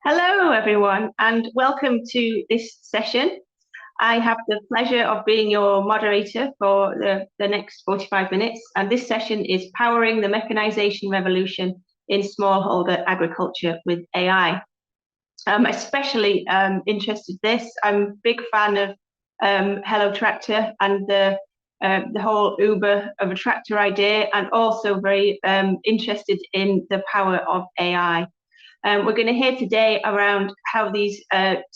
Hello, everyone, and welcome to this session. I have the pleasure of being your moderator for the next 45 minutes, and this session is Powering the Mechanization Revolution in Smallholder Agriculture with AI. I'm especially interested in this. I'm a big fan of Hello Tractor and the whole Uber of a tractor idea, and also very interested in the power of AI. We're going to hear today around how these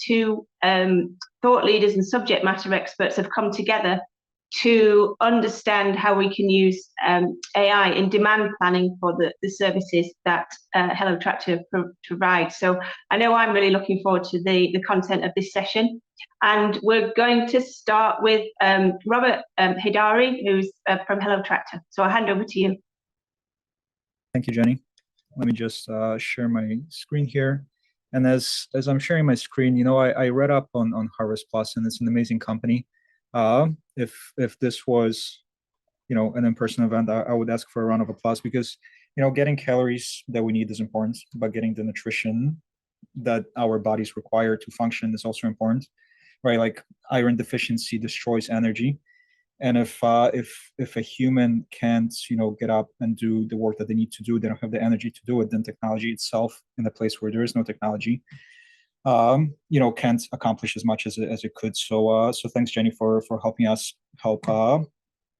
two thought leaders and subject matter experts have come together to understand how we can use AI in demand planning for the services that Hello Tractor provides. So I know I'm really looking forward to the content of this session. And we're going to start with Robert Hidari, who's from Hello Tractor. So I'll hand over to you. Thank you, Jenny. Let me just share my screen here. And as I'm sharing my screen, I read up on Harvest Plus, and it's an amazing company. If this was, an in-person event, I would ask for a round of applause because, getting calories that we need is important, but getting the nutrition that our bodies require to function is also important, right? Like iron deficiency destroys energy. And if a human can't, get up and do the work that they need to do, they don't have the energy to do it, then technology itself, in a place where there is no technology, can't accomplish as much as it could. So thanks, Jenny, for helping us help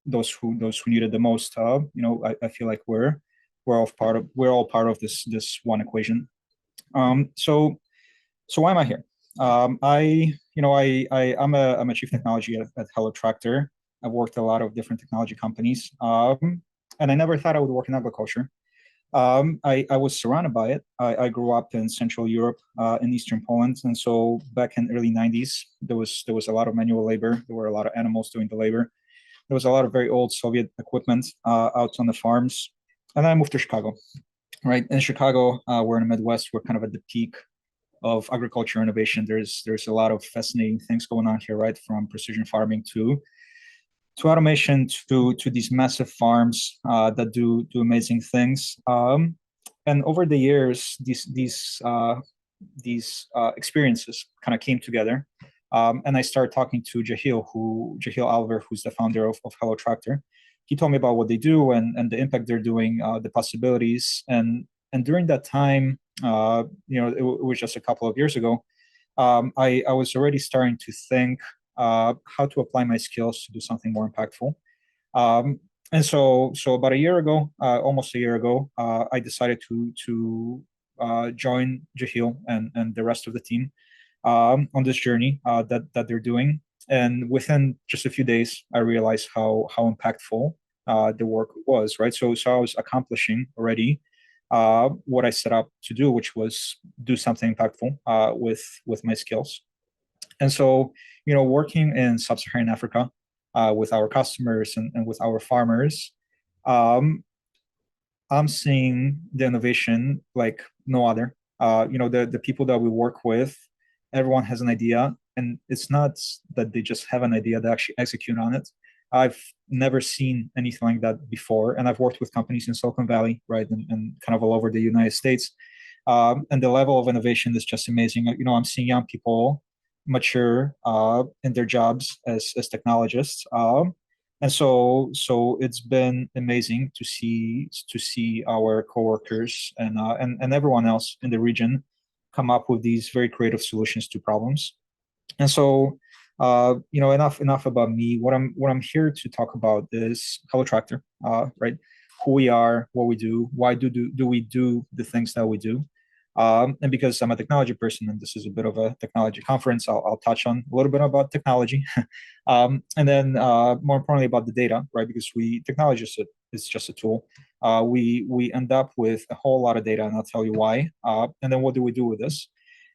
those who need it the most. I feel like we're all part of this one equation. So why am I here? I'm a chief technology at Hello Tractor. I've worked at a lot of different technology companies, and I never thought I would work in agriculture. I was surrounded by it. I grew up in Central Europe, in Eastern Poland, and so back in early '90s, there was a lot of manual labor. There were a lot of animals doing the labor. There was a lot of very old Soviet equipment out on the farms, and then I moved to Chicago. Right in Chicago, we're in the Midwest. We're kind of at the peak of agriculture innovation. There's a lot of fascinating things going on here, right? From precision farming to automation to these massive farms that do amazing things. And over the years, these experiences kind of came together. And I started talking to Jahil Alver, who's the founder of Hello Tractor. He told me about what they do and the impact they're doing, the possibilities. And during that time, it was just a couple of years ago, I was already starting to think how to apply my skills to do something more impactful. And so about a year ago, almost a year ago, I decided to join Jahil and the rest of the team on this journey that they're doing. And within just a few days, I realized how impactful the work was, right? So I was accomplishing already what I set out to do, which was do something impactful with my skills. And so, working in sub-Saharan Africa with our customers and with our farmers, I'm seeing the innovation like no other. The people that we work with, everyone has an idea, and it's not that they just have an idea, they actually execute on it. I've never seen anything like that before, and I've worked with companies in Silicon Valley, right, and kind of all over the United States, and the level of innovation is just amazing. I'm seeing young people mature in their jobs as technologists, and so it's been amazing to see our coworkers and everyone else in the region come up with these very creative solutions to problems. And so enough about me. What I'm here to talk about is Hello Tractor, right? Who we are, what we do, why do we do the things that we do. And because I'm a technology person and this is a bit of a technology conference, I'll touch on a little bit about technology. And then more importantly about the data, right? Because technology is just a tool. We end up with a whole lot of data, and I'll tell you why. And then what do we do with this?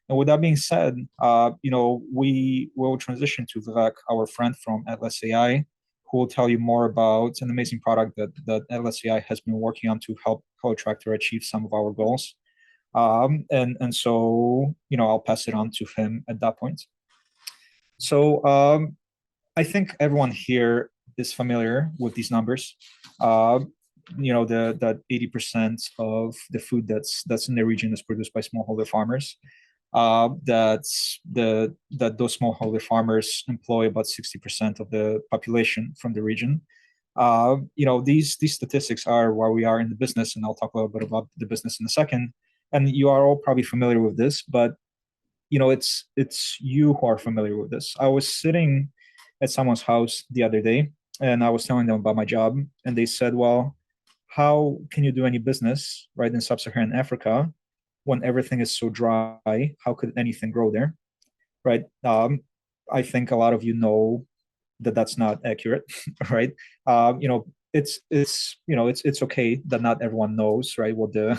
And with that being said, we will transition to Vivek, our friend from Atlas AI, who will tell you more about an amazing product that Atlas AI has been working on to help Hello Tractor achieve some of our goals. And so, I'll pass it on to him at that point. So I think everyone here is familiar with these numbers. That 80% of the food that's in the region is produced by smallholder farmers. that those smallholder farmers employ about 60% of the population from the region. These statistics are why we are in the business, and I'll talk a little bit about the business in a second. And you are all probably familiar with this, but it's you who are familiar with this. I was sitting at someone's house the other day, and I was telling them about my job, and they said, "Well, how can you do any business right in sub-Saharan Africa when everything is so dry? How could anything grow there?" Right? I think a lot of you know that that's not accurate, right? It's okay that not everyone knows, right, what the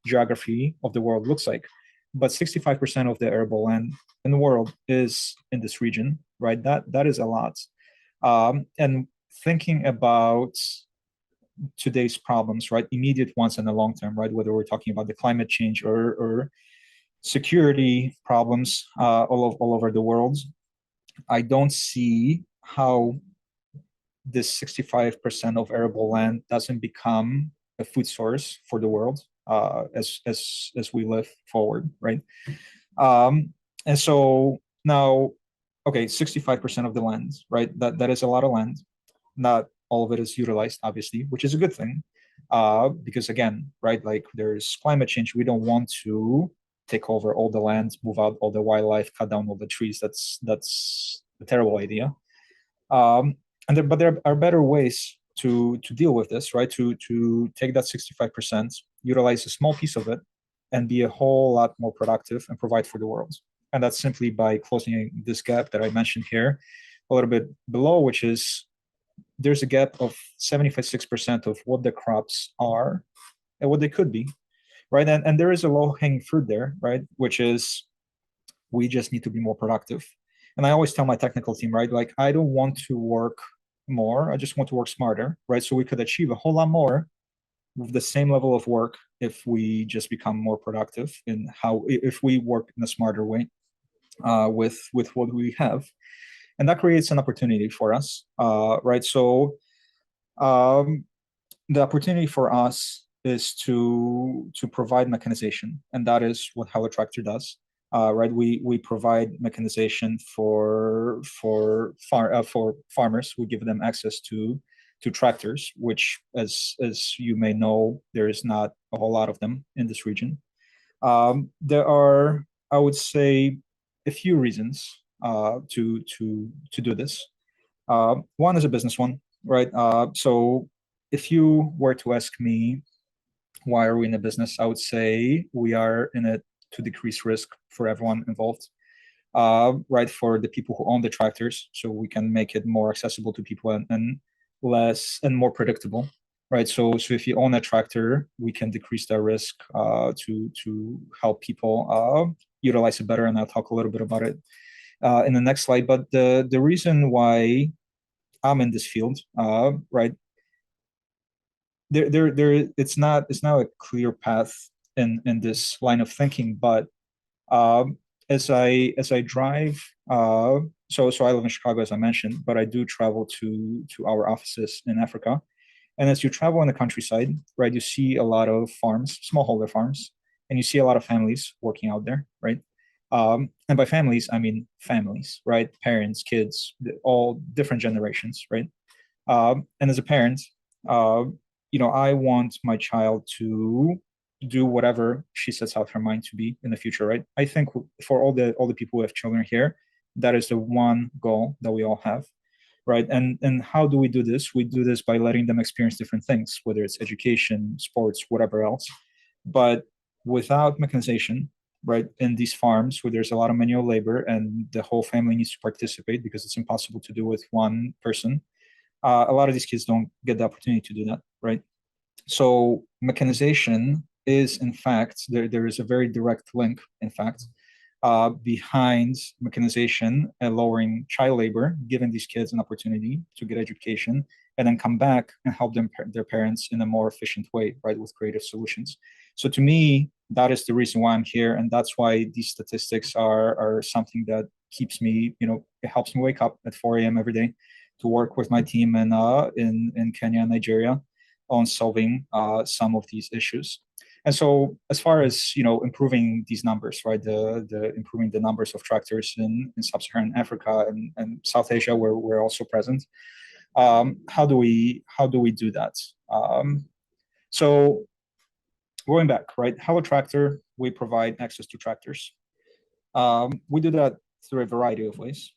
geography of the world looks like, but 65% of the arable land in the world is in this region, right? That is a lot. And thinking about today's problems, right, immediate ones and the long term, right, whether we're talking about the climate change or security problems all over the world, I don't see how this 65% of arable land doesn't become a food source for the world as we live forward, right? And so now, okay, 65% of the land, right? That is a lot of land. Not all of it is utilized, obviously, which is a good thing, because again, right, like there's climate change. We don't want to take over all the land, move out all the wildlife, cut down all the trees. That's a terrible idea. But there are better ways to deal with this, right? To take that 65%, utilize a small piece of it, and be a whole lot more productive and provide for the world. And that's simply by closing this gap that I mentioned here a little bit below, which is there's a gap of 76% of what the crops are and what they could be, right? And there is a low-hanging fruit there, right? Which is we just need to be more productive. And I always tell my technical team, right? Like, I don't want to work more. I just want to work smarter, right? So we could achieve a whole lot more with the same level of work if we just become more productive in if we work in a smarter way with what we have. And that creates an opportunity for us, right? So the opportunity for us is to provide mechanization, and that is what Hello Tractor does. Right, we provide mechanization for farmers. We give them access to tractors, which, as you may know, there is not a whole lot of them in this region. There are, I would say, a few reasons to do this. One is a business one, right? So if you were to ask me why are we in a business, I would say we are in it to decrease risk for everyone involved, right? For the people who own the tractors, so we can make it more accessible to people and less and more predictable, right? So if you own a tractor, we can decrease that risk to help people utilize it better, and I'll talk a little bit about it in the next slide. But the reason why I'm in this field, right? It's not a clear path in this line of thinking, but as I drive, so I live in Chicago, as I mentioned, but I do travel to our offices in Africa. And as you travel in the countryside, right, you see a lot of farms, smallholder farms, and you see a lot of families working out there, right? And by families, I mean families, right? Parents, kids, all different generations, right? And as a parent, I want my child to do whatever she sets out her mind to be in the future, right? I think for all the people who have children here, that is the one goal that we all have, right? And how do we do this? We do this by letting them experience different things, whether it's education, sports, whatever else. But without mechanization, right, in these farms where there's a lot of manual labor and the whole family needs to participate because it's impossible to do with one person, a lot of these kids don't get the opportunity to do that, right? So mechanization is, in fact, there is a very direct link, in fact, behind mechanization and lowering child labor, giving these kids an opportunity to get education and then come back and help their parents in a more efficient way, right, with creative solutions. So to me, that is the reason why I'm here, and that's why these statistics are something that keeps me, it helps me wake up at 4 a.m. every day to work with my team in Kenya and Nigeria on solving some of these issues. And so as far as, improving these numbers, right, the improving the numbers of tractors in sub-Saharan Africa and South Asia, where we're also present, how do we do that? So going back, right, Hello Tractor, we provide access to tractors. We do that through a variety of ways.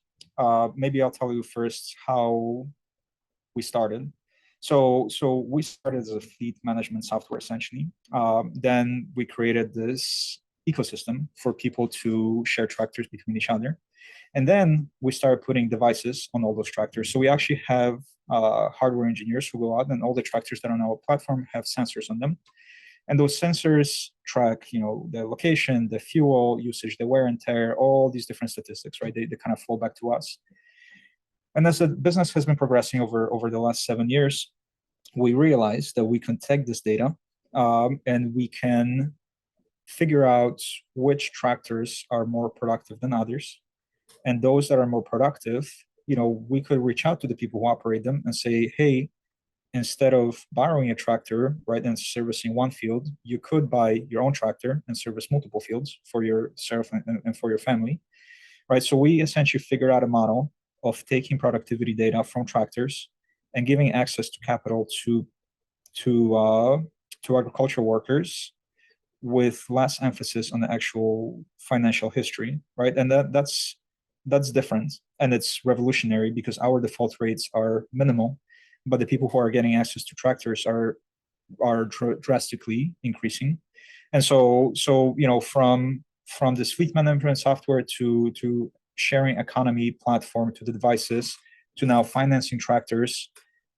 Maybe I'll tell you first how we started. So we started as a fleet management software, essentially. Then we created this ecosystem for people to share tractors between each other. And then we started putting devices on all those tractors. So we actually have hardware engineers who go out, and all the tractors that are on our platform have sensors on them. And those sensors track, the location, the fuel usage, the wear and tear, all these different statistics, right? They kind of flow back to us. And as the business has been progressing over the last 7 years, we realized that we can take this data and we can figure out which tractors are more productive than others. And those that are more productive, we could reach out to the people who operate them and say, hey, instead of borrowing a tractor, right, and servicing one field, you could buy your own tractor and service multiple fields for yourself and for your family, right? So we essentially figured out a model of taking productivity data from tractors and giving access to capital to agricultural workers with less emphasis on the actual financial history, right? And that's different, and it's revolutionary because our default rates are minimal, but the people who are getting access to tractors are drastically increasing. And so from this fleet management software to sharing economy platform to the devices to now financing tractors,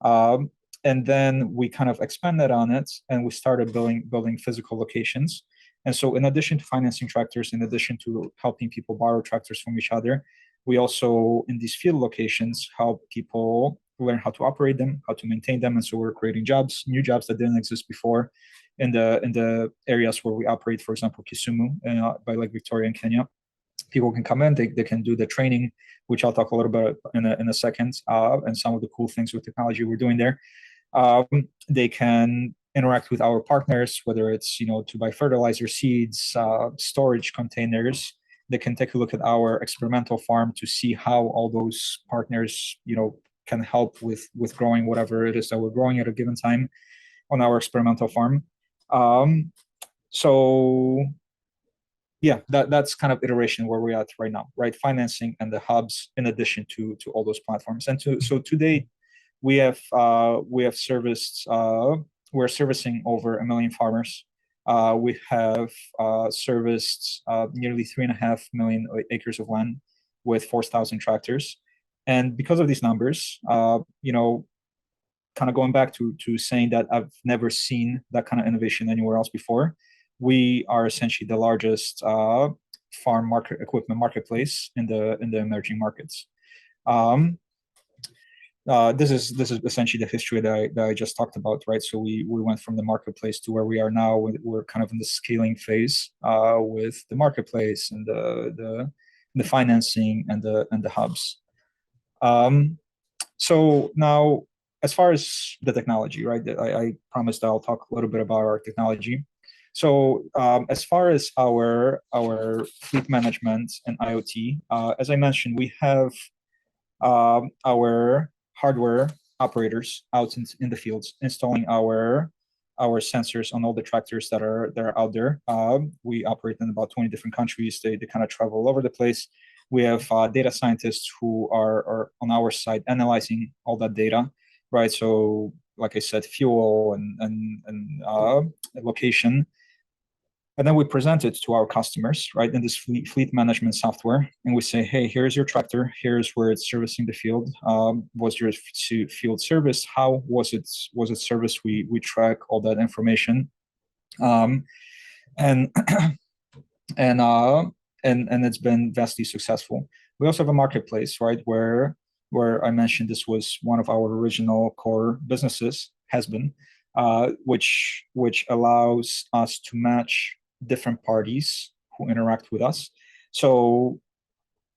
and then we kind of expanded on it and we started building physical locations. And so in addition to financing tractors, in addition to helping people borrow tractors from each other, we also, in these field locations, help people learn how to operate them, how to maintain them. And so we're creating new jobs that didn't exist before in the areas where we operate, for example, Kisumu, by Lake Victoria in Kenya. People can come in, they can do the training, which I'll talk a little bit in a second, and some of the cool things with technology we're doing there. They can interact with our partners, whether it's to buy fertilizer, seeds, storage containers. They can take a look at our experimental farm to see how all those partners can help with growing whatever it is that we're growing at a given time on our experimental farm. So yeah, that's kind of iteration where we're at right now, right? Financing and the hubs in addition to all those platforms. And so today we have serviced, we're servicing over 1 million farmers. We have serviced nearly 3.5 million acres of land with 4,000 tractors. And because of these numbers, kind of going back to saying that I've never seen that kind of innovation anywhere else before, we are essentially the largest farm equipment marketplace in the emerging markets. This is essentially the history that I just talked about, right? So we went from the marketplace to where we are now. We're kind of in the scaling phase with the marketplace and the financing and the hubs. So now, as far as the technology, right? I promised I'll talk a little bit about our technology. So as far as our fleet management and IoT, as I mentioned, we have our hardware operators out in the fields installing our sensors on all the tractors that are out there. We operate in about 20 different countries. They kind of travel all over the place. We have data scientists who are on our side analyzing all that data, right? So like I said, fuel and location. And then we present it to our customers, right, in this fleet management software. And we say, hey, here's your tractor. Here's where it's servicing the field. Was your field serviced? How was it serviced? We track all that information. And it's been vastly successful. We also have a marketplace, right, where I mentioned this was one of our original core businesses, has been, which allows us to match different parties who interact with us. So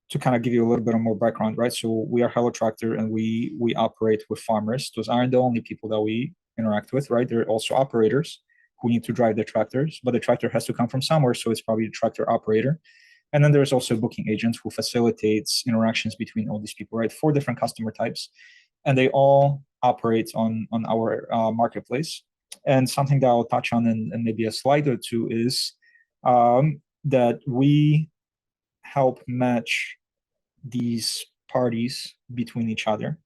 to kind of give you a little bit of more background, right? So we are Hello Tractor and we operate with farmers. Those aren't the only people that we interact with, right? There are also operators who need to drive the tractors, but the tractor has to come from somewhere, so it's probably the tractor operator. And then there's also a booking agent who facilitates interactions between all these people, right? 4 different customer types, and they all operate on our marketplace. And something that I'll touch on in maybe a slide or two is that we help match these parties between each other.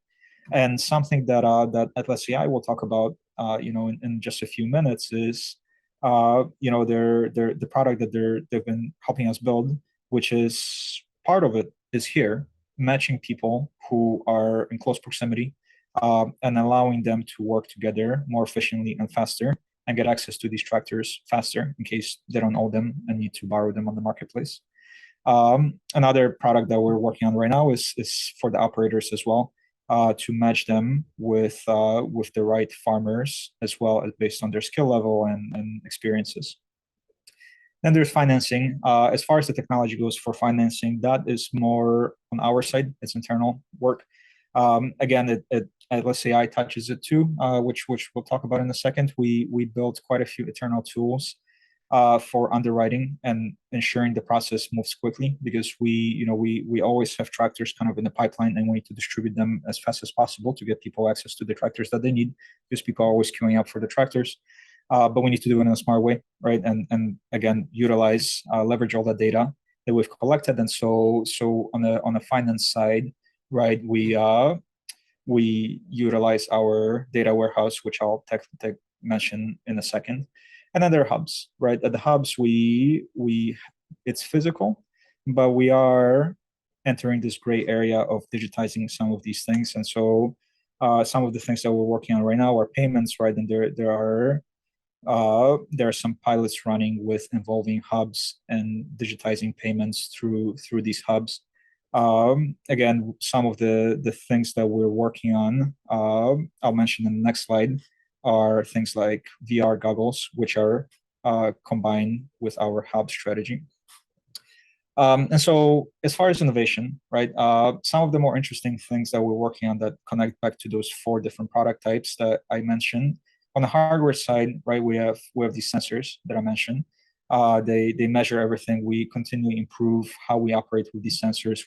And something that that Atlas AI will talk about, in just a few minutes is, the product that they've been helping us build, which is part of it is here, matching people who are in close proximity, and allowing them to work together more efficiently and faster and get access to these tractors faster in case they don't own them and need to borrow them on the marketplace. Another product that we're working on right now is for the operators as well, to match them with the right farmers as well as based on their skill level and experiences. Then there's financing. As far as the technology goes for financing, that is more on our side. It's internal work. Again, let's say I touches it too, which we'll talk about in a second. We built quite a few internal tools for underwriting and ensuring the process moves quickly, because we always have tractors kind of in the pipeline, and we need to distribute them as fast as possible to get people access to the tractors that they need, because people are always queuing up for the tractors. But we need to do it in a smart way, right? And again, leverage all the data that we've collected. And so on the finance side, right, we utilize our data warehouse, which I'll mention in a second. And then there are hubs, right? At the hubs, it's physical, but we are entering this gray area of digitizing some of these things. And so some of the things that we're working on right now are payments, right? And there are some pilots running with involving hubs and digitizing payments through these hubs. Again, some of the things that we're working on, I'll mention in the next slide, are things like VR goggles, which are combined with our hub strategy. And so as far as innovation, right, some of the more interesting things that we're working on that connect back to those 4 different product types that I mentioned. On the hardware side, right, we have these sensors that I mentioned. They measure everything. We continually improve how we operate with these sensors.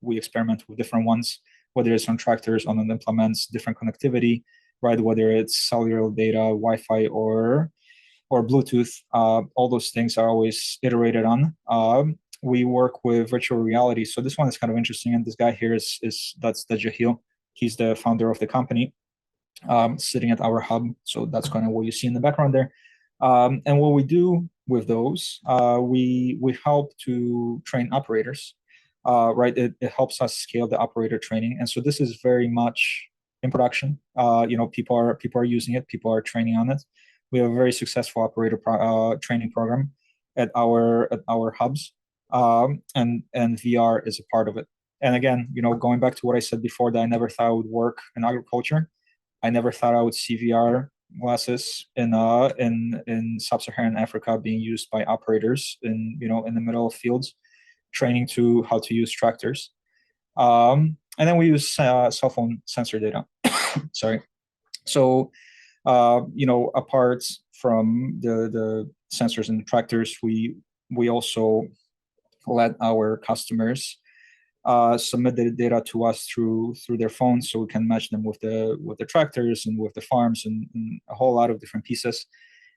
We experiment with different ones, whether it's on tractors, on implements, different connectivity, right? Whether it's cellular data, Wi-Fi, or Bluetooth. All those things are always iterated on. We work with virtual reality. So this one is kind of interesting. And this guy here that's Jahil. He's the founder of the company, sitting at our hub. So that's kind of what you see in the background there. And what we do with those, we help to train operators, right? It helps us scale the operator training. And so this is very much in production. People are using it. People are training on it. We have a very successful operator training program at our hubs, and VR is a part of it. And again, going back to what I said before, that I never thought I would work in agriculture. I never thought I would see VR glasses in sub-Saharan Africa being used by operators in the middle of fields, training to how to use tractors. And then we use cell phone sensor data. Sorry. So, apart from the sensors in the tractors, we also let our customers submit the data to us through their phones, so we can match them with the tractors and with the farms and a whole lot of different pieces.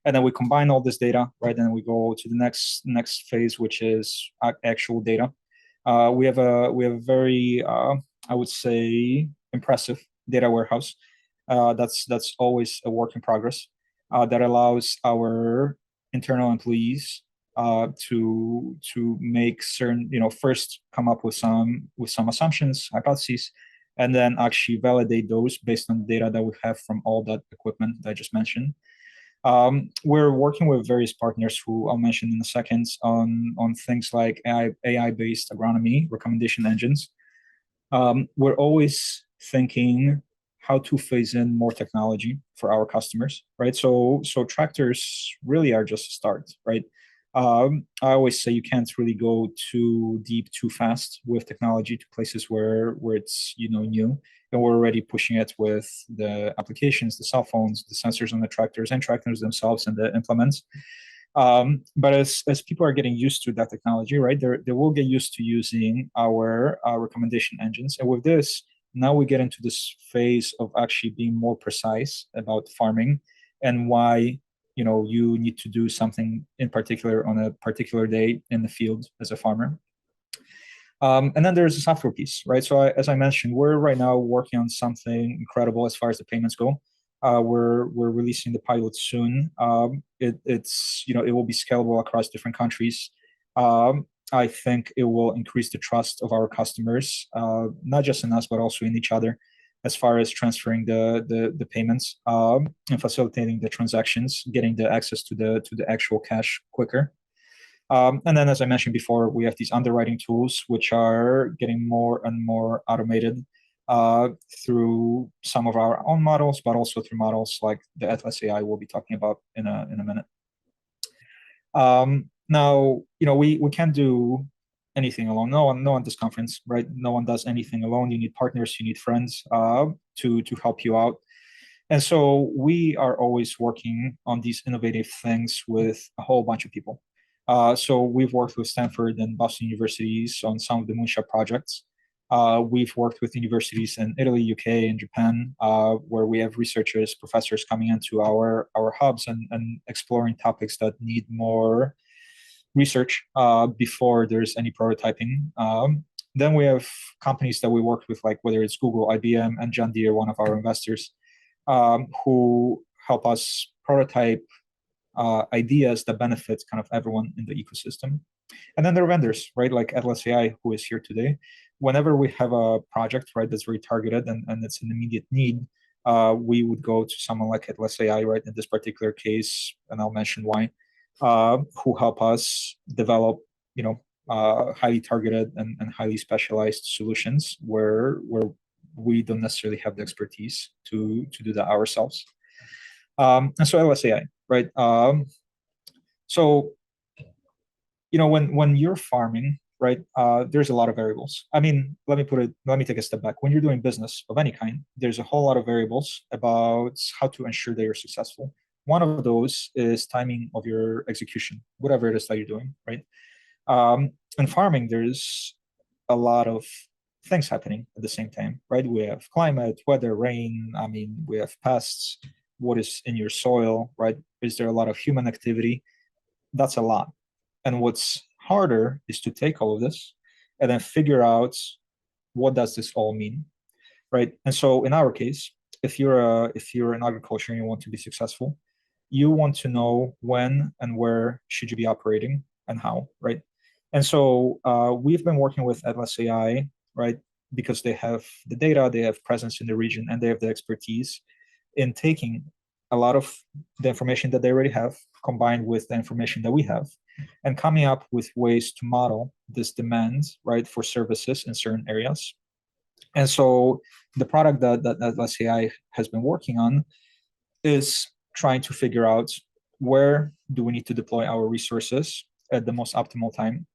And then we combine all this data, right? And we go to the next phase, which is actual data. We have a very I would say impressive data warehouse. That's always a work in progress, that allows our internal employees to make certain, first come up with some assumptions, hypotheses, and then actually validate those based on the data that we have from all that equipment that I just mentioned. We're working with various partners who I'll mention in a second on things like AI-based agronomy recommendation engines. We're always thinking how to phase in more technology for our customers, right? So tractors really are just a start, right? I always say you can't really go too deep too fast with technology to places where it's new, and we're already pushing it with the applications, the cell phones, the sensors on the tractors, and tractors themselves, and the implements. But as people are getting used to that technology, right, they will get used to using our recommendation engines, and with this, now we get into this phase of actually being more precise about farming and why you need to do something in particular on a particular day in the field as a farmer. And then there's the software piece, right? So as I mentioned, we're right now working on something incredible as far as the payments go. We're releasing the pilot soon. It's it will be scalable across different countries. I think it will increase the trust of our customers, not just in us but also in each other, as far as transferring the payments and facilitating the transactions, getting the access to the actual cash quicker. And then, as I mentioned before, we have these underwriting tools, which are getting more and more automated through some of our own models, but also through models like the Atlas AI we'll be talking about in a minute. Now, we can't do anything alone. No one does conference, right? No one does anything alone. You need partners, you need friends to help you out. And so we are always working on these innovative things with a whole bunch of people. So we've worked with Stanford and Boston universities on some of the moonshot projects. We've worked with universities in Italy, UK, and Japan, where we have researchers, professors coming into our hubs and exploring topics that need more research before there's any prototyping. Then we have companies that we worked with, like whether it's Google, IBM, and John Deere, one of our investors, who help us prototype ideas that benefit kind of everyone in the ecosystem. And then there are vendors, right, like Atlas AI, who is here today. Whenever we have a project, right, that's very targeted and it's an immediate need, we would go to someone like Atlas AI, right, in this particular case, and I'll mention why, who help us develop, highly targeted and highly specialized solutions where we don't necessarily have the expertise to do that ourselves. And so Atlas AI, right? So when you're farming, right, there's a lot of variables. I mean, let me take a step back. When you're doing business of any kind, there's a whole lot of variables about how to ensure that you're successful. One of those is timing of your execution, whatever it is that you're doing, right? In farming, there's a lot of things happening at the same time, right? We have climate, weather, rain. I mean, we have pests. What is in your soil, right? Is there a lot of human activity? That's a lot. And what's harder is to take all of this and then figure out what does this all mean, right? And so in our case, if you're in agriculture and you want to be successful, you want to know when and where should you be operating and how, right? And so we've been working with Atlas AI, right? Because they have the data, they have presence in the region, and they have the expertise in taking a lot of the information that they already have, combined with the information that we have, and coming up with ways to model this demand, right, for services in certain areas. And so the product that Atlas AI has been working on is trying to figure out where do we need to deploy our resources at the most optimal time.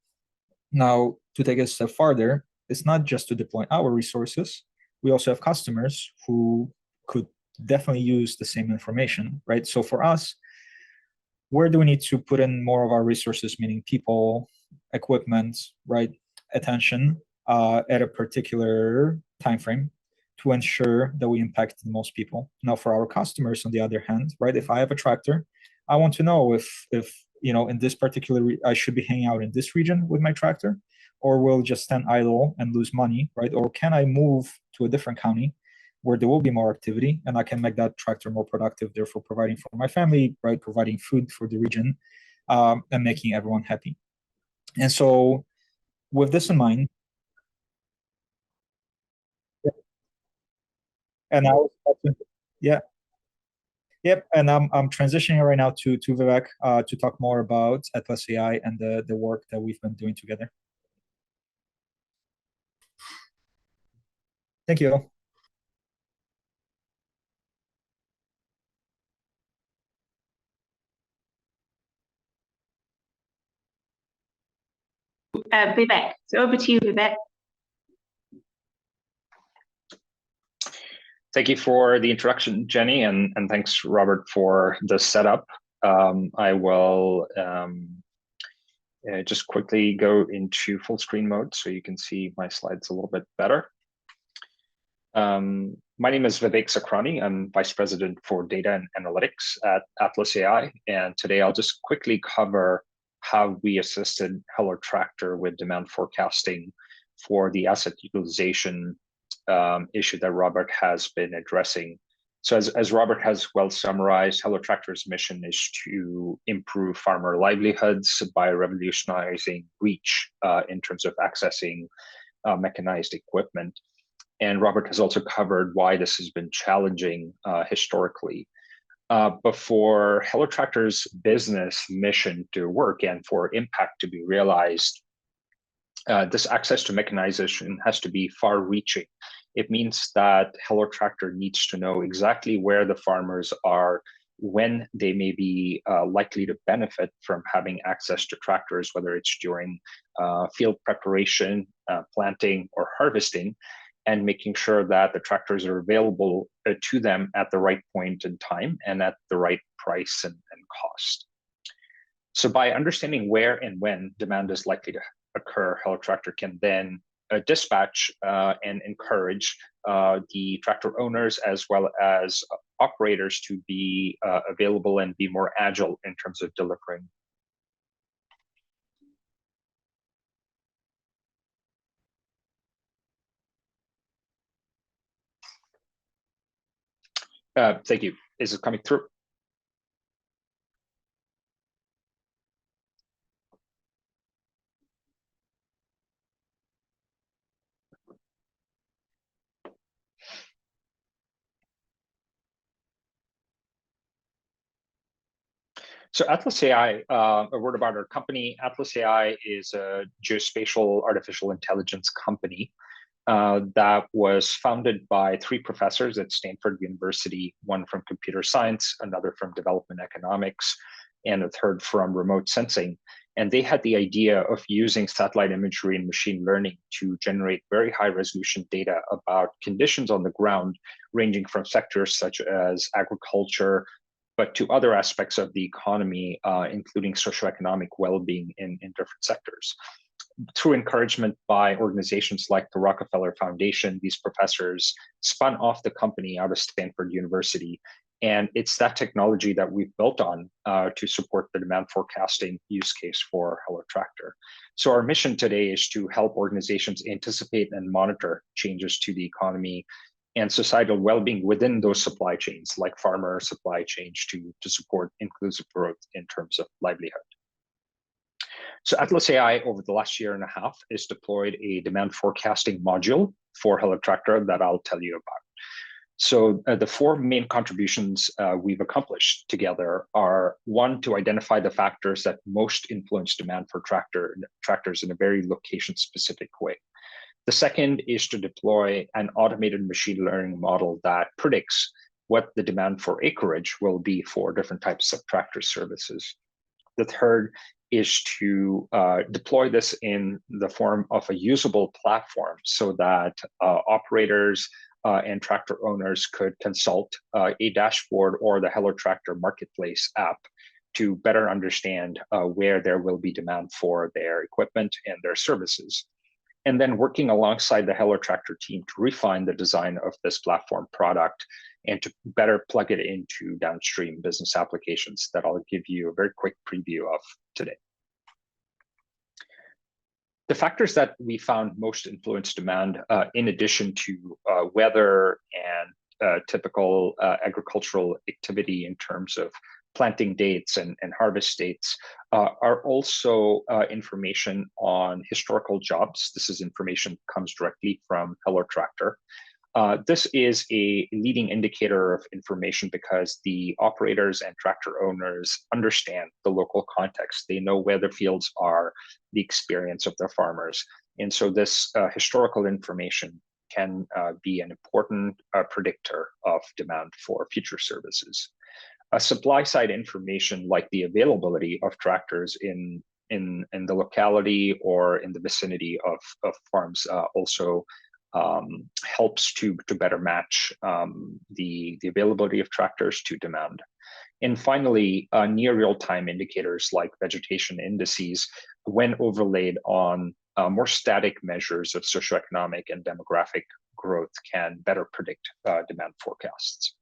Now, to take it a step farther, it's not just to deploy our resources. We also have customers who could definitely use the same information, right? So for us, where do we need to put in more of our resources, meaning people, equipment, right, attention at a particular time frame to ensure that we impact the most people. Now, for our customers, on the other hand, right, if I have a tractor, I want to know if in this particular I should be hanging out in this region with my tractor, or will just stand idle and lose money, right? Or can I move to a different county where there will be more activity and I can make that tractor more productive, therefore providing for my family, right? Providing food for the region, and making everyone happy. And so with this in mind, and I was, yeah, yep, and I'm transitioning right now to Vivek to talk more about Atlas AI and the work that we've been doing together. Thank you. Vivek. So over to you, Vivek. Thank you for the introduction, Jenny, and thanks, Robert, for the setup. I will just quickly go into full screen mode so you can see my slides a little bit better. My name is Vivek Sakrani. I'm Vice President for Data and Analytics at Atlas AI, and today I'll just quickly cover how we assisted Hello Tractor with demand forecasting for the asset utilization issue that Robert has been addressing. So as Robert has well summarized, Hello Tractor's mission is to improve farmer livelihoods by revolutionizing reach in terms of accessing mechanized equipment. And Robert has also covered why this has been challenging historically. But for Hello Tractor's business mission to work and for impact to be realized, this access to mechanization has to be far-reaching. It means that Hello Tractor needs to know exactly where the farmers are, when they may be likely to benefit from having access to tractors, whether it's during field preparation, planting, or harvesting, and making sure that the tractors are available to them at the right point in time and at the right price and cost. So by understanding where and when demand is likely to occur, Hello Tractor can then dispatch and encourage the tractor owners as well as operators to be available and be more agile in terms of delivering. Thank you. Is it coming through? So Atlas AI, a word about our company. Atlas AI is a geospatial artificial intelligence company that was founded by 3 professors at Stanford University, one from computer science, another from development economics, and a third from remote sensing. And they had the idea of using satellite imagery and machine learning to generate very high resolution data about conditions on the ground, ranging from sectors such as agriculture, but to other aspects of the economy, including socioeconomic well-being in different sectors. Through encouragement by organizations like the Rockefeller Foundation, these professors spun off the company out of Stanford University. And it's that technology that we've built on to support the demand forecasting use case for Hello Tractor. So our mission today is to help organizations anticipate and monitor changes to the economy and societal well-being within those supply chains, like farmer supply chains, to support inclusive growth in terms of livelihood. So Atlas AI, over the last year and a half, has deployed a demand forecasting module for Hello Tractor that I'll tell you about. So the 4 main contributions we've accomplished together are: 1, to identify the factors that most influence demand for tractors in a very location-specific way. The second is to deploy an automated machine learning model that predicts what the demand for acreage will be for different types of tractor services. The third is to deploy this in the form of a usable platform so that operators and tractor owners could consult a dashboard or the Hello Tractor Marketplace app to better understand where there will be demand for their equipment and their services. And then working alongside the Hello Tractor team to refine the design of this platform product and to better plug it into downstream business applications that I'll give you a very quick preview of today. The factors that we found most influence demand, in addition to weather and typical agricultural activity in terms of planting dates and harvest dates, are also information on historical jobs. This is information that comes directly from Hello Tractor. This is a leading indicator of information because the operators and tractor owners understand the local context. They know where the fields are, the experience of their farmers. And so this historical information can be an important predictor of demand for future services. Supply side information like the availability of tractors in the locality or in the vicinity of farms also helps to better match the availability of tractors to demand. And finally, near real-time indicators like vegetation indices, when overlaid on more static measures of socioeconomic and demographic growth, can better predict demand forecasts.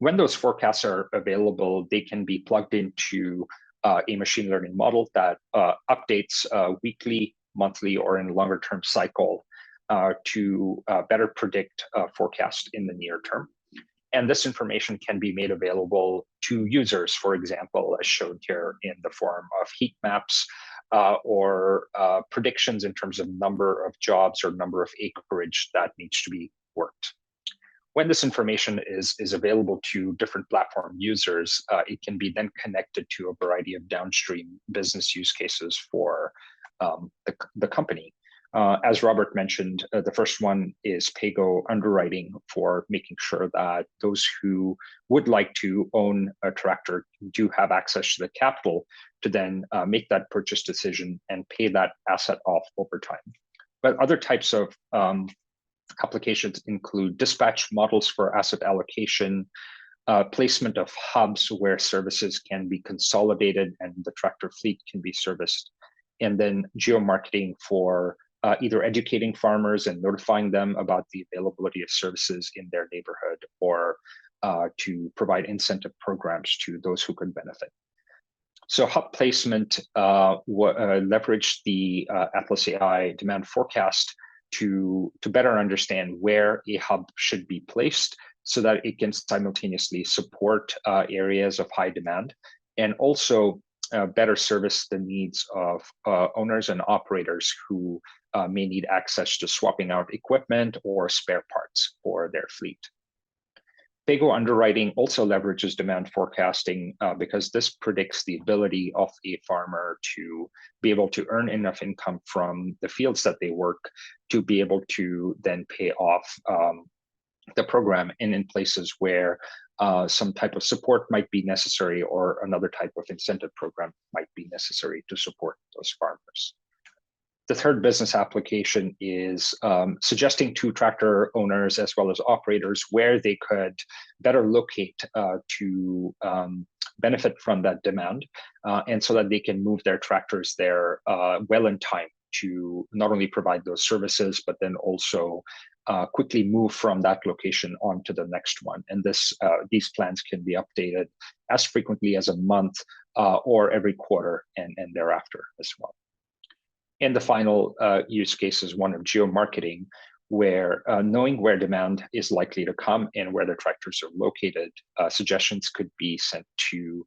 When those forecasts are available, they can be plugged into a machine learning model that updates weekly, monthly, or in a longer-term cycle to better predict forecast in the near term. And this information can be made available to users, for example, as shown here in the form of heat maps or predictions in terms of number of jobs or number of acreage that needs to be worked. When this information is available to different platform users, it can be then connected to a variety of downstream business use cases for the company. As Robert mentioned, the first one is PAYGO underwriting for making sure that those who would like to own a tractor do have access to the capital to then make that purchase decision and pay that asset off over time. But other types of applications include dispatch models for asset allocation, placement of hubs where services can be consolidated and the tractor fleet can be serviced, and then geomarketing for either educating farmers and notifying them about the availability of services in their neighborhood, or to provide incentive programs to those who could benefit. So hub placement leveraged the Atlas AI demand forecast to better understand where a hub should be placed so that it can simultaneously support areas of high demand and also better service the needs of owners and operators who may need access to swapping out equipment or spare parts for their fleet. PAYGO underwriting also leverages demand forecasting because this predicts the ability of a farmer to be able to earn enough income from the fields that they work to be able to then pay off the program in places where some type of support might be necessary or another type of incentive program might be necessary to support those farmers. The third business application is suggesting to tractor owners as well as operators where they could better locate to benefit from that demand, and so that they can move their tractors there well in time to not only provide those services, but then also quickly move from that location on to the next one. And these plans can be updated as frequently as a month or every quarter and thereafter as well. And the final use case is one of geomarketing, where knowing where demand is likely to come and where the tractors are located, suggestions could be sent to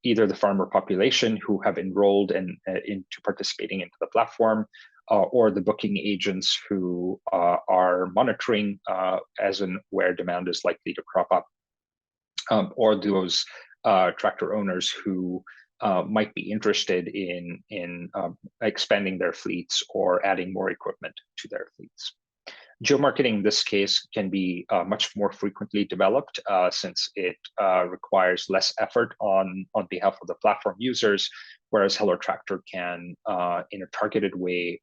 either the farmer population who have enrolled into participating into the platform, or the booking agents who are monitoring as and where demand is likely to crop up, or those tractor owners who might be interested in expanding their fleets or adding more equipment to their fleets. Geomarketing in this case can be much more frequently developed since it requires less effort on behalf of the platform users, whereas Hello Tractor can, in a targeted way,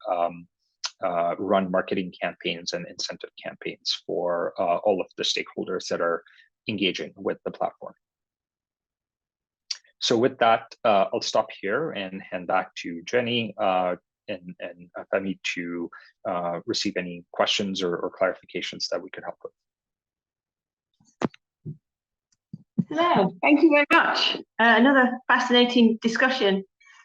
run marketing campaigns and incentive campaigns for all of the stakeholders that are engaging with the platform. So with that, I'll stop here and hand back to Jenny, and if I need to receive any questions or clarifications that we could help with. Hello, thank you very much. Another fascinating discussion.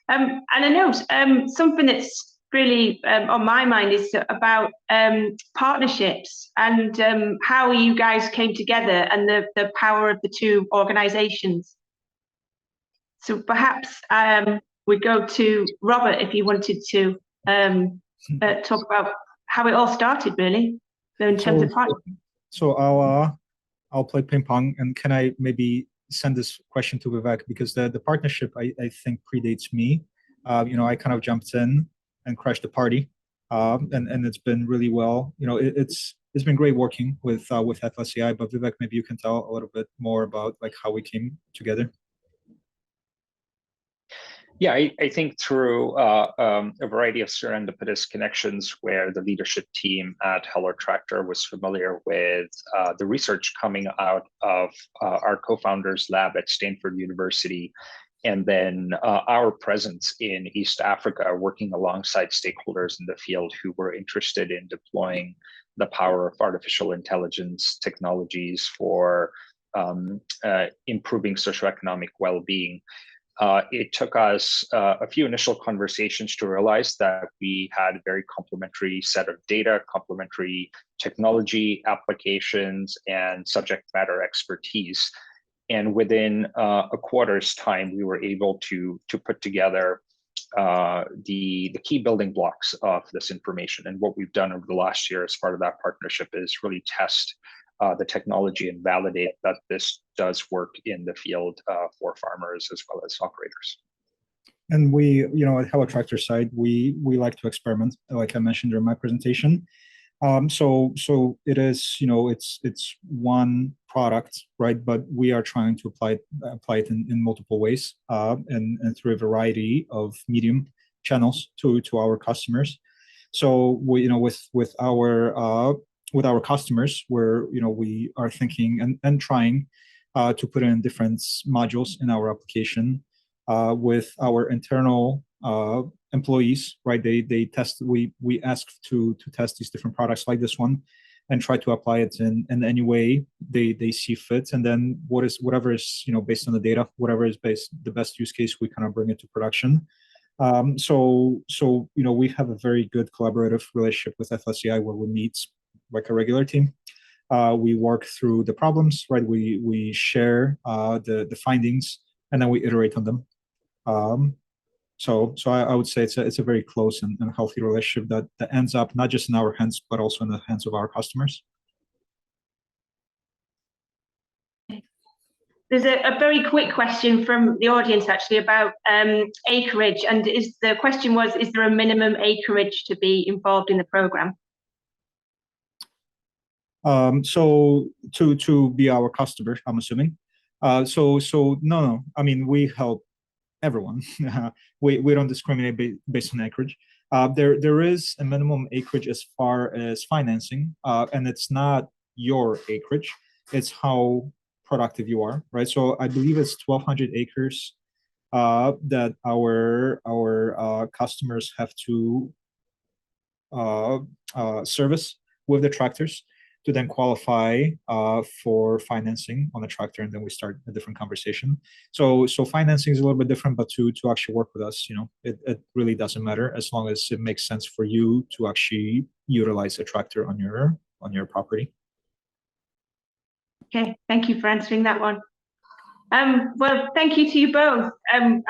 And I know something that's really on my mind is about partnerships and how you guys came together and the power of the two organizations. So perhaps we go to Robert if you wanted to talk about how it all started, really, in terms of partnership. So I'll play ping pong, and can I maybe send this question to Vivek, because the partnership I think predates me. I kind of jumped in and crashed the party, and it's been really well. It's been great working with Atlas AI. But Vivek, maybe you can tell a little bit more about how we came together. Yeah, I think through a variety of serendipitous connections where the leadership team at HelloTractor was familiar with the research coming out of our co-founder's lab at Stanford University, and then our presence in East Africa, working alongside stakeholders in the field who were interested in deploying the power of artificial intelligence technologies for improving socioeconomic well-being. It took us a few initial conversations to realize that we had a very complementary set of data, complementary technology applications, and subject matter expertise. And within a quarter's time, we were able to put together the key building blocks of this information. And what we've done over the last year as part of that partnership is really test the technology and validate that this does work in the field for farmers as well as operators. And we, at HelloTractor side, we like to experiment, like I mentioned during my presentation. So it is, it's one product, right? But we are trying to apply it in multiple ways, and through a variety of medium channels to our customers. So we, with our customers, we are thinking and trying to put in different modules in our application. With our internal employees, right? They test. We ask to test these different products like this one, and try to apply it in any way they see fit. And then whatever is based on the data, whatever is the best use case, we kind of bring it to production. So we have a very good collaborative relationship with FSCI where we meet like a regular team. We work through the problems, right? We share the findings, and then we iterate on them. So I would say it's a very close and healthy relationship that ends up not just in our hands, but also in the hands of our customers. There's a very quick question from the audience actually about acreage, and the question was, is there a minimum acreage to be involved in the program? So to be our customer, I'm assuming. So no. I mean, we help everyone. We don't discriminate based on acreage. There is a minimum acreage as far as financing, and it's not your acreage. It's how productive you are, right? So I believe it's 1,200 acres that our customers have to service with the tractors to then qualify for financing on the tractor, and then we start a different conversation. So financing is a little bit different, but to actually work with us, it really doesn't matter as long as it makes sense for you to actually utilize a tractor on your property. Okay, thank you for answering that one. Well, thank you to you both. I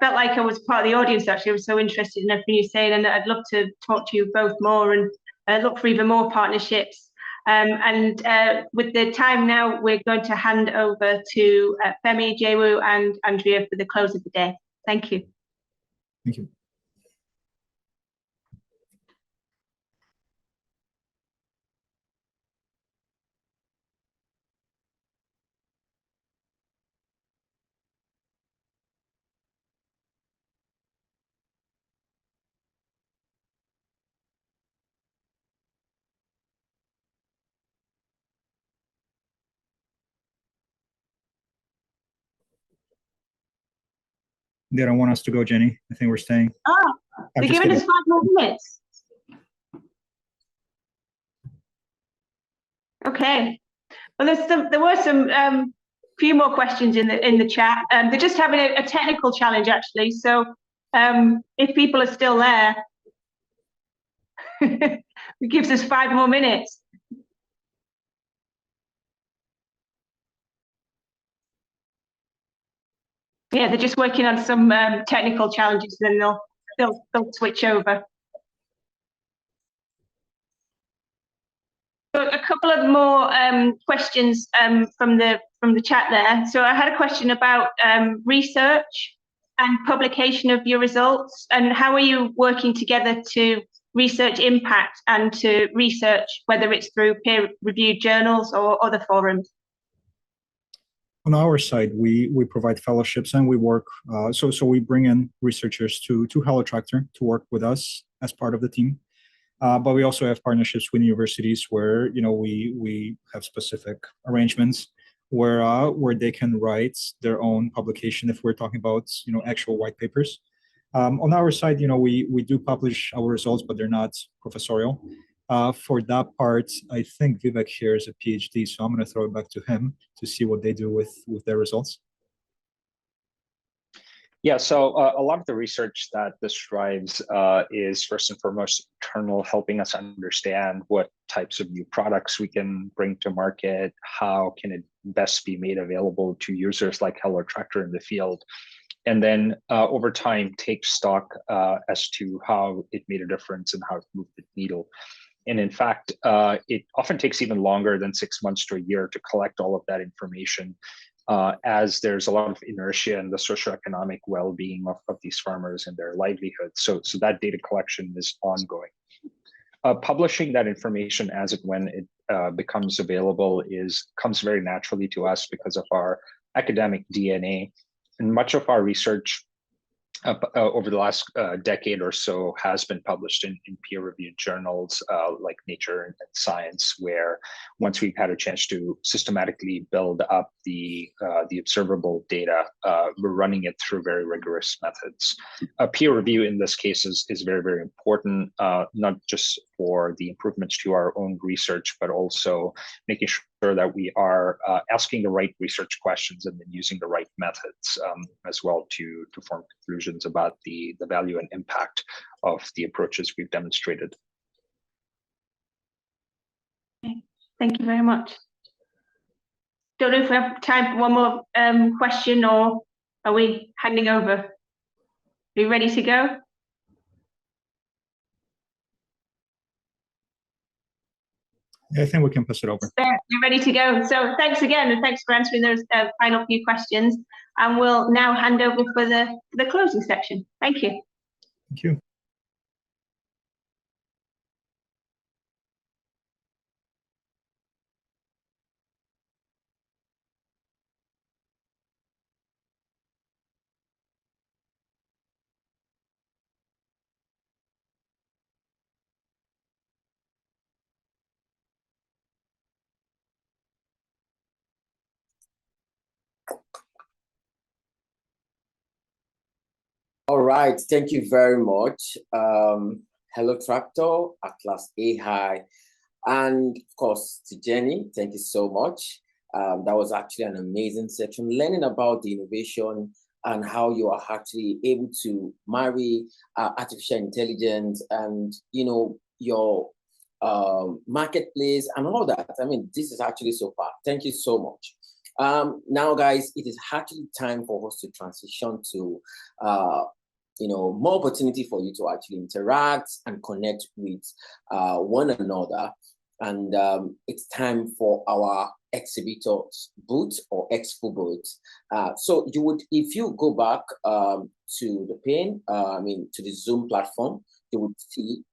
felt like I was part of the audience actually. I was so interested in everything you're saying, and I'd love to talk to you both more and look for even more partnerships. And with the time now, we're going to hand over to Femi, Jewu, and Andrea for the close of the day. Thank you. Thank you. They don't want us to go, Jenny. I think we're staying. Oh, they're giving us 5 more minutes. Okay. Well, there were some few more questions in the chat. They're just having a technical challenge actually. So if people are still there, it gives us 5 more minutes. Yeah, they're just working on some technical challenges, and then they'll switch over. So a couple of more questions from the chat there. So I had a question about research and publication of your results, and how are you working together to research impact and to research whether it's through peer-reviewed journals or other forums? On our side, we provide fellowships and we work. So we bring in researchers to HelloTractor to work with us as part of the team. But we also have partnerships with universities where we have specific arrangements where they can write their own publication if we're talking about actual white papers. On our side, we do publish our results, but they're not professorial. For that part, I think Vivek here is a PhD, so I'm going to throw it back to him to see what they do with their results. Yeah, so a lot of the research that this drives is first and foremost internal, helping us understand what types of new products we can bring to market, how can it best be made available to users like HelloTractor in the field, and then over time take stock as to how it made a difference and how it moved the needle. And in fact, it often takes even longer than 6 months to a year to collect all of that information, as there's a lot of inertia in the socioeconomic well-being of these farmers and their livelihoods. So that data collection is ongoing. Publishing that information as and when it becomes available comes very naturally to us because of our academic DNA. And much of our research over the last decade or so has been published in peer-reviewed journals like Nature and Science, where once we've had a chance to systematically build up the observable data, we're running it through very rigorous methods. Peer review in this case is very, very important, not just for the improvements to our own research, but also making sure that we are asking the right research questions and then using the right methods as well to form conclusions about the value and impact of the approaches we've demonstrated. Okay. Thank you very much. Don't know if we have time for one more question, or are we handing over? Are you ready to go? I think we can pass it over. You're ready to go. So thanks again, and thanks for answering those final few questions. And we'll now hand over for the closing section. Thank you. Thank you. All right, thank you very much. HelloTractor, Atlas AI, and of course to Jenny, thank you so much. That was actually an amazing section, learning about the innovation and how you are actually able to marry artificial intelligence and your marketplace and all that. I mean, this is actually so far. Thank you so much. Now, guys, it is actually time for us to transition to more opportunity for you to actually interact and connect with one another. And it's time for our exhibitors booth or expo booth. So if you go back to the pane, to the Zoom platform, you would see.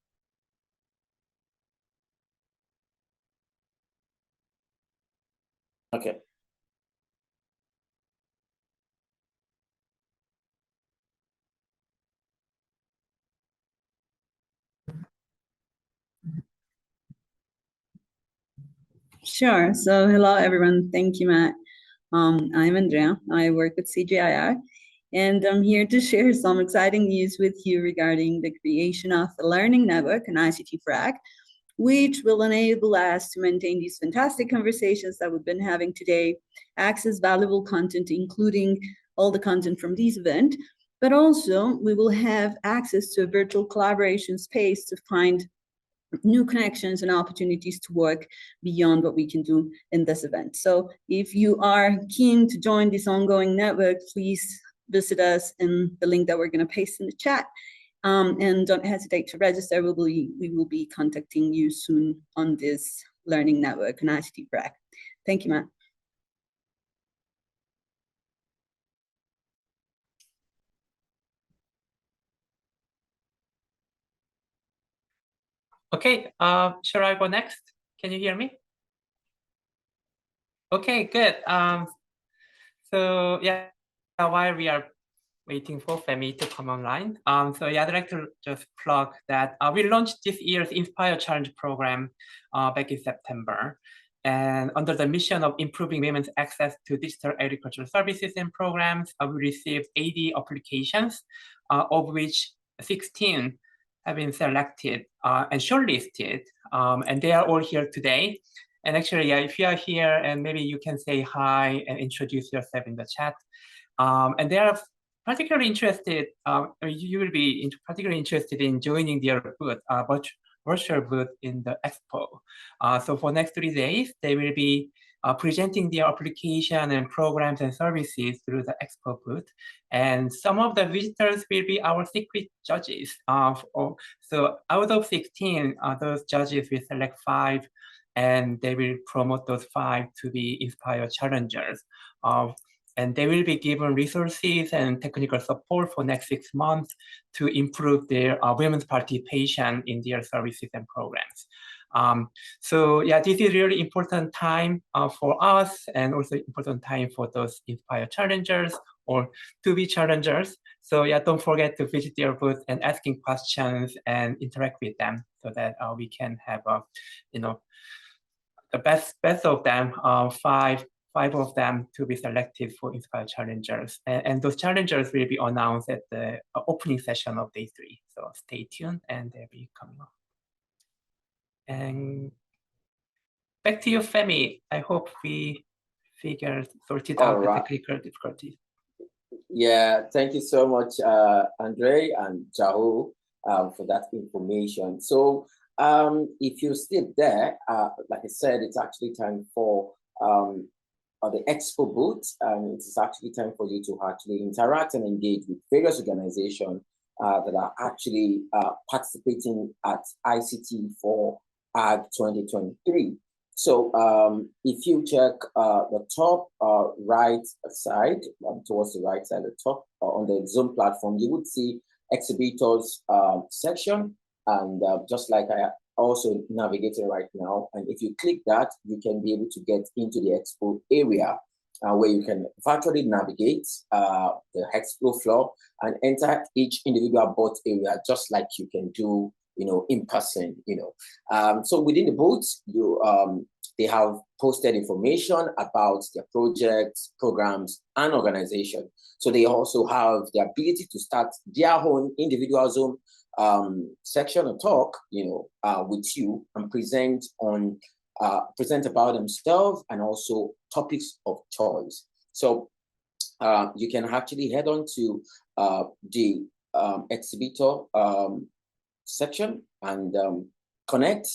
Okay. Sure. So hello, everyone. Thank you, Matt. I'm Andrea. I work with CGII, and I'm here to share some exciting news with you regarding the creation of the Learning Network and ICTforAg, which will enable us to maintain these fantastic conversations that we've been having today, access valuable content, including all the content from this event, but also we will have access to a virtual collaboration space to find new connections and opportunities to work beyond what we can do in this event. So if you are keen to join this ongoing network, please visit us in the link that we're going to paste in the chat. And don't hesitate to register. We will be contacting you soon on this learning network and ICTforAg. Thank you, Matt. Okay, shall I go next? Can you hear me? Okay, good. So yeah, while we are waiting for Femi to come online, so yeah, I'd like to just plug that we launched this year's Inspire Challenge program back in September. And under the mission of improving women's access to digital agricultural services and programs, we received 80 applications, of which 16 have been selected and shortlisted, and they are all here today. And actually, yeah, if you are here, and maybe you can say hi and introduce yourself in the chat. And they are particularly interested, you will be particularly interested in joining their booth, virtual booth in the expo. So for next 3 days, they will be presenting their application and programs and services through the expo booth. And some of the visitors will be our secret judges. So out of 16, those judges will select 5, and they will promote those 5 to be Inspire Challengers. And they will be given resources and technical support for next 6 months to improve their women's participation in their services and programs. So yeah, this is really important time for us, and also important time for those Inspire Challengers or to be challengers. So yeah, don't forget to visit their booth and asking questions and interact with them, so that we can have the best of them, 5 of them to be selected for Inspire Challengers. And those challengers will be announced at the opening session of day 3. So stay tuned, and they'll be coming up. And back to you, Femi. I hope we sorted out the technical difficulties. Yeah, thank you so much, Andre and Jao, for that information. So if you're still there, like I said, it's actually time for the expo booth, and it's actually time for you to actually interact and engage with various organizations that are actually participating at ICTforAg 2023. So if you check the top right side, towards the right side, the top on the Zoom platform, you would see exhibitors section, and just like I also navigating right now, and if you click that, you can be able to get into the expo area where you can virtually navigate the expo floor and enter each individual booth area, just like you can do, in person. So within the booths, they have posted information about their projects, programs, and organization. So they also have the ability to start their own individual Zoom section or talk, with you, and present about themselves and also topics of choice. So you can actually head on to the exhibitor section and connect,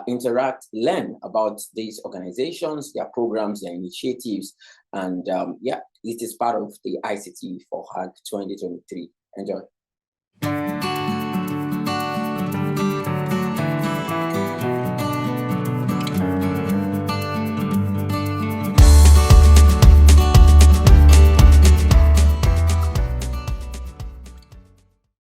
interact, learn about these organizations, their programs, their initiatives, and yeah, it is part of the ICTforAg 2023. Enjoy.